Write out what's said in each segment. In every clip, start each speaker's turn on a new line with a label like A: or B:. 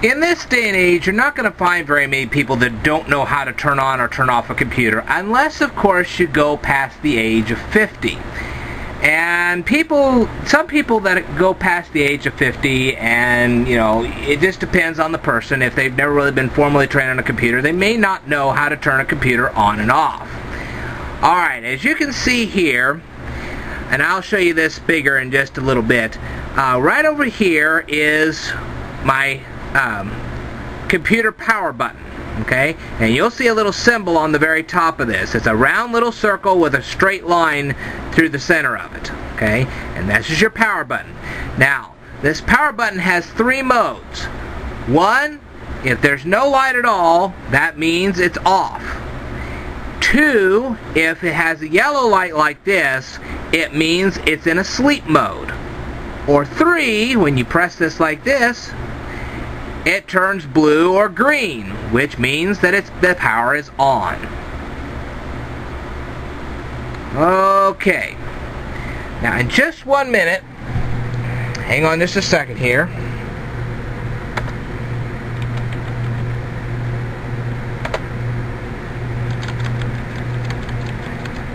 A: In this day and age, you're not going to find very many people that don't know how to turn on or turn off a computer, unless, of course, you go past the age of 50. And some people that go past the age of 50, and, you know, it just depends on the person. If they've never really been formally trained on a computer, they may not know how to turn a computer on and off. Alright, as you can see here, and I'll show you this bigger in just a little bit, right over here is my computer power button. Okay, and you'll see a little symbol on the very top of this. It's a round little circle with a straight line through the center of it. Okay, and that's just your power button. Now, this power button has 3 modes. 1, if there's no light at all, that means it's off. 2, if it has a yellow light like this, it means it's in a sleep mode. Or 3, when you press this like this, it turns blue or green, which means that the power is on. Okay. Now, in just 1 minute, hang on just a second here.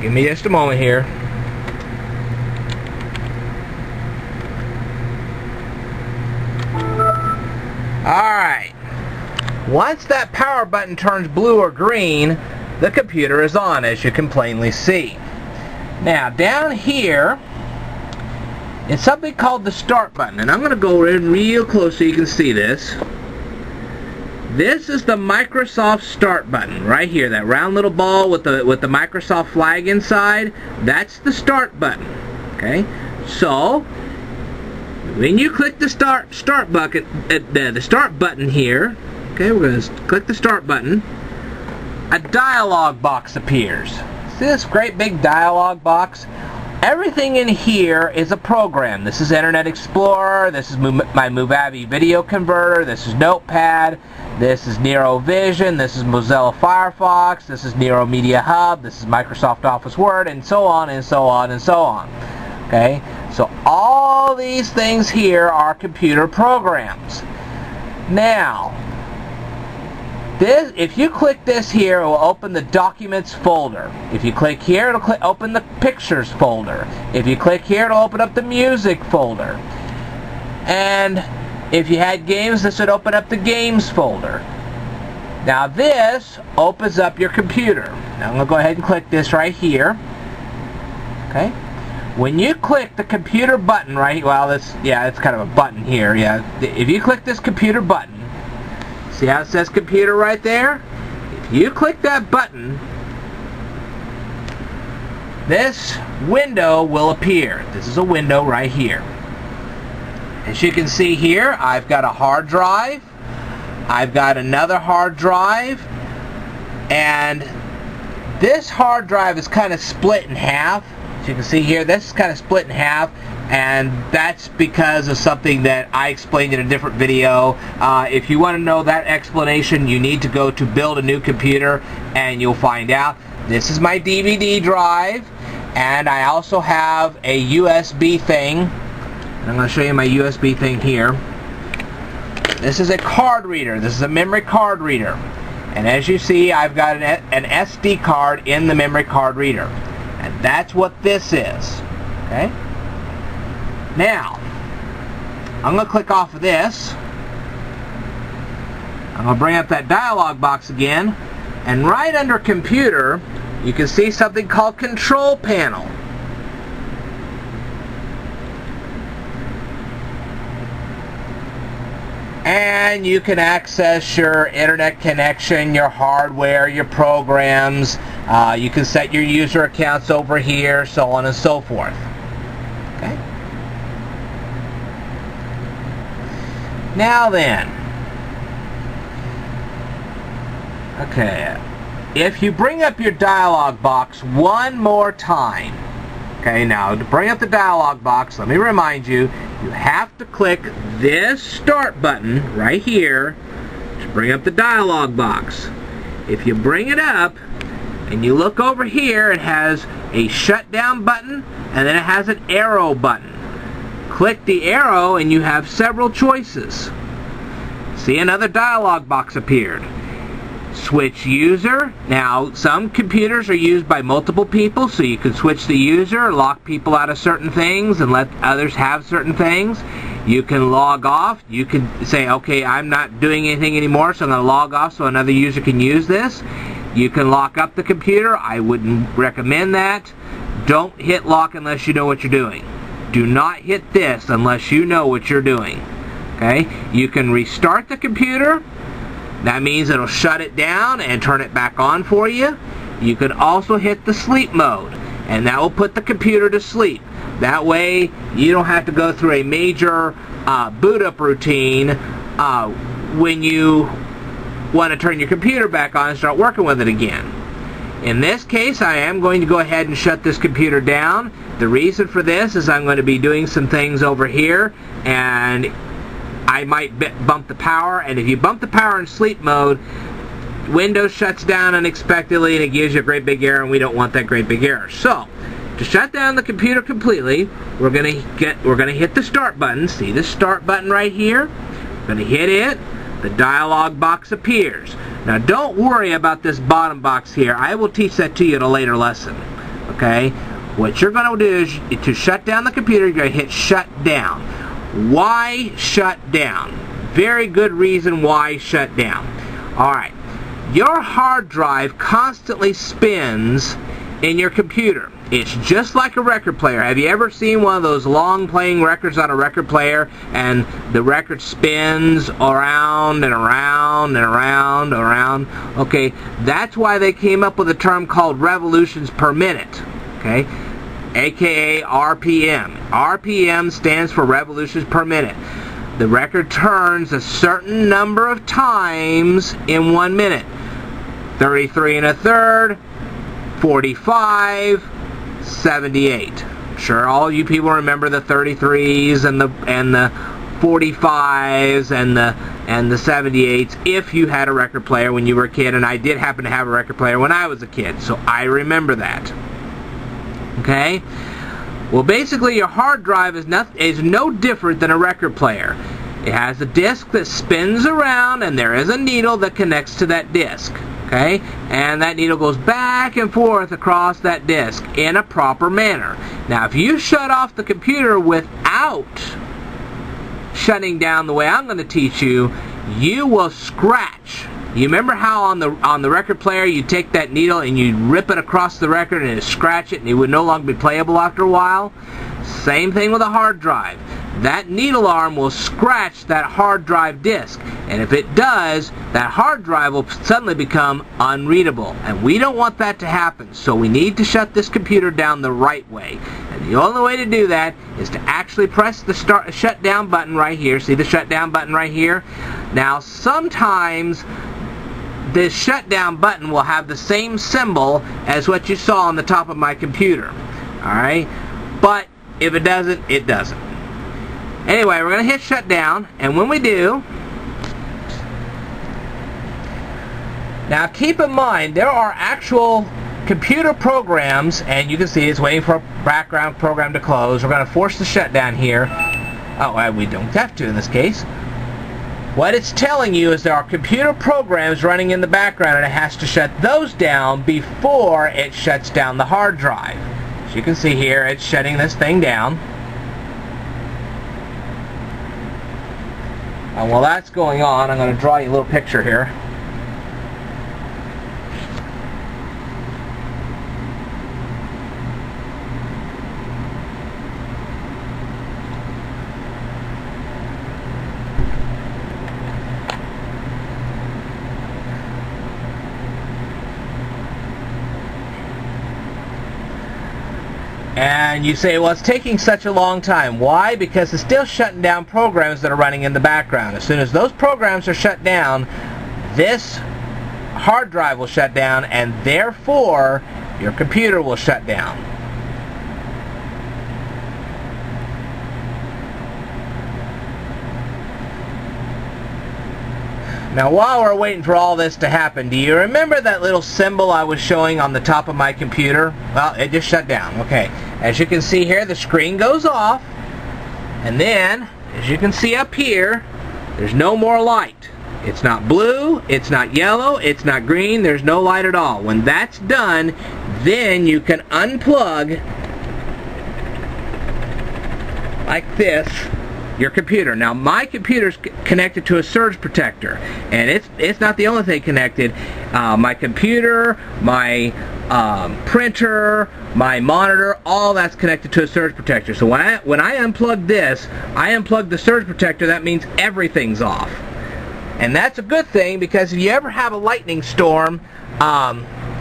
A: Give me just a moment here. Alright, once that power button turns blue or green, the computer is on, as you can plainly see. Now, down here, it's something called the start button, and I'm going to go in real close so you can see this. This is the Microsoft start button, right here, that round little ball with the Microsoft flag inside. That's the start button, okay? So, when you click the start button here, okay, we're going to click the start button, a dialog box appears. See this great big dialog box? Everything in here is a program. This is Internet Explorer, this is my MoveAvi video converter, this is Notepad, this is Nero Vision, this is Mozilla Firefox, this is Nero Media Hub, this is Microsoft Office Word, and so on and so on and so on. Okay, so all these things here are computer programs. Now, if you click this here, it will open the Documents folder. If you click here, it'll open the Pictures folder. If you click here, it'll open up the Music folder. And if you had games, this would open up the Games folder. Now this opens up your computer. Now I'm going to go ahead and click this right here. Okay. When you click the computer button right, well, it's kind of a button here. Yeah, if you click this computer button, see how it says computer right there? If you click that button, this window will appear. This is a window right here. As you can see here, I've got a hard drive. I've got another hard drive, and this hard drive is kind of split in half. You can see here, this is kind of split in half, and that's because of something that I explained in a different video. If you want to know that explanation, you need to go to Build a New Computer, and you'll find out. This is my DVD drive, and I also have a USB thing. I'm going to show you my USB thing here. This is a card reader. This is a memory card reader. And as you see, I've got an SD card in the memory card reader. And that's what this is. Okay? Now, I'm going to click off of this. I'm going to bring up that dialog box again. And right under Computer, you can see something called Control Panel. And you can access your internet connection, your hardware, your programs. You can set your user accounts over here, so on and so forth. Okay. Now then, okay, if you bring up your dialog box one more time, okay, now to bring up the dialog box, let me remind you, you have to click this start button right here to bring up the dialog box. If you bring it up and you look over here, it has a shutdown button and then it has an arrow button. Click the arrow and you have several choices. See, another dialog box appeared. Switch user. Now, some computers are used by multiple people, so you can switch the user, lock people out of certain things, and let others have certain things. You can log off. You can say, okay, I'm not doing anything anymore, so I'm going to log off so another user can use this. You can lock up the computer. I wouldn't recommend that. Don't hit lock unless you know what you're doing. Do not hit this unless you know what you're doing. Okay? You can restart the computer. That means it'll shut it down and turn it back on for you. You can also hit the sleep mode, and that will put the computer to sleep. That way, you don't have to go through a major boot up routine when you want to turn your computer back on and start working with it again. In this case, I am going to go ahead and shut this computer down. The reason for this is I'm going to be doing some things over here, and I might bump the power, and if you bump the power in sleep mode, Windows shuts down unexpectedly and it gives you a great big error, and we don't want that great big error. So, to shut down the computer completely, we're going to hit the start button. See the start button right here? We're going to hit it. The dialog box appears. Now, don't worry about this bottom box here. I will teach that to you in a later lesson. Okay? What you're going to do is, to shut down the computer, you're going to hit shut down. Why shut down? Very good reason why shut down. Alright, your hard drive constantly spins in your computer. It's just like a record player. Have you ever seen one of those long playing records on a record player and the record spins around and around and around and around? Okay, that's why they came up with a term called revolutions per minute. Okay? AKA RPM. RPM stands for revolutions per minute. The record turns a certain number of times in 1 minute. 33 1/3, 45, 78. I'm sure all you people remember the 33s and the 45s and the 78s if you had a record player when you were a kid, and I did happen to have a record player when I was a kid, so I remember that. Okay? Well, basically, your hard drive is no different than a record player. It has a disc that spins around, and there is a needle that connects to that disc. Okay? And that needle goes back and forth across that disc in a proper manner. Now, if you shut off the computer without shutting down the way I'm going to teach you, you will scratch. You remember how on the record player you take that needle and you rip it across the record and it scratch it and it would no longer be playable after a while? Same thing with a hard drive. That needle arm will scratch that hard drive disk, and if it does, that hard drive will suddenly become unreadable, and we don't want that to happen, so we need to shut this computer down the right way. And the only way to do that is to actually press the shut down button right here. See the shut down button right here? Now, sometimes this shutdown button will have the same symbol as what you saw on the top of my computer. Alright? But if it doesn't, it doesn't. Anyway, we're going to hit shutdown, and when we do, now keep in mind there are actual computer programs, and you can see it's waiting for a background program to close. We're going to force the shutdown here. Oh, we don't have to in this case. What it's telling you is there are computer programs running in the background, and it has to shut those down before it shuts down the hard drive. As you can see here, it's shutting this thing down. And while that's going on, I'm going to draw you a little picture here. And you say, well, it's taking such a long time. Why? Because it's still shutting down programs that are running in the background. As soon as those programs are shut down, this hard drive will shut down, and therefore your computer will shut down. Now, while we're waiting for all this to happen, do you remember that little symbol I was showing on the top of my computer? Well, it just shut down. Okay. As you can see here, the screen goes off, and then, as you can see up here, There's no more light. It's not blue, it's not yellow, it's not green, there's no light at all. When that's done, then you can unplug, like this, your computer. Now my computer's connected to a surge protector, and it's not the only thing connected. My computer, my printer, my monitor, all that's connected to a surge protector. So when I unplug this, I unplug the surge protector. That means everything's off. And that's a good thing, because if you ever have a lightning storm,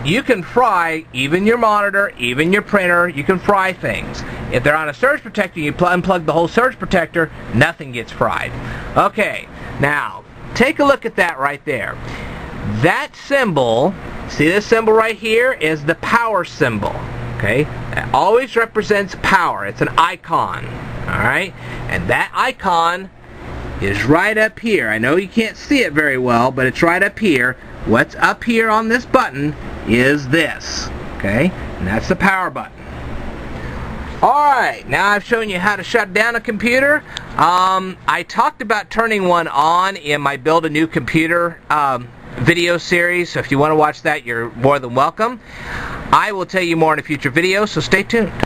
A: you can fry even your monitor, even your printer. You can fry things. If they're on a surge protector, you unplug the whole surge protector, nothing gets fried. Okay, now take a look at that right there. That symbol, see this symbol right here, is the power symbol. Okay, that always represents power. It's an icon. All right, and that icon is right up here. I know you can't see it very well, but it's right up here. What's up here on this button is this. Okay, and that's the power button. Alright, now I've shown you how to shut down a computer. I talked about turning one on in my Build a New Computer video series, so if you want to watch that, you're more than welcome. I will tell you more in a future video, so stay tuned.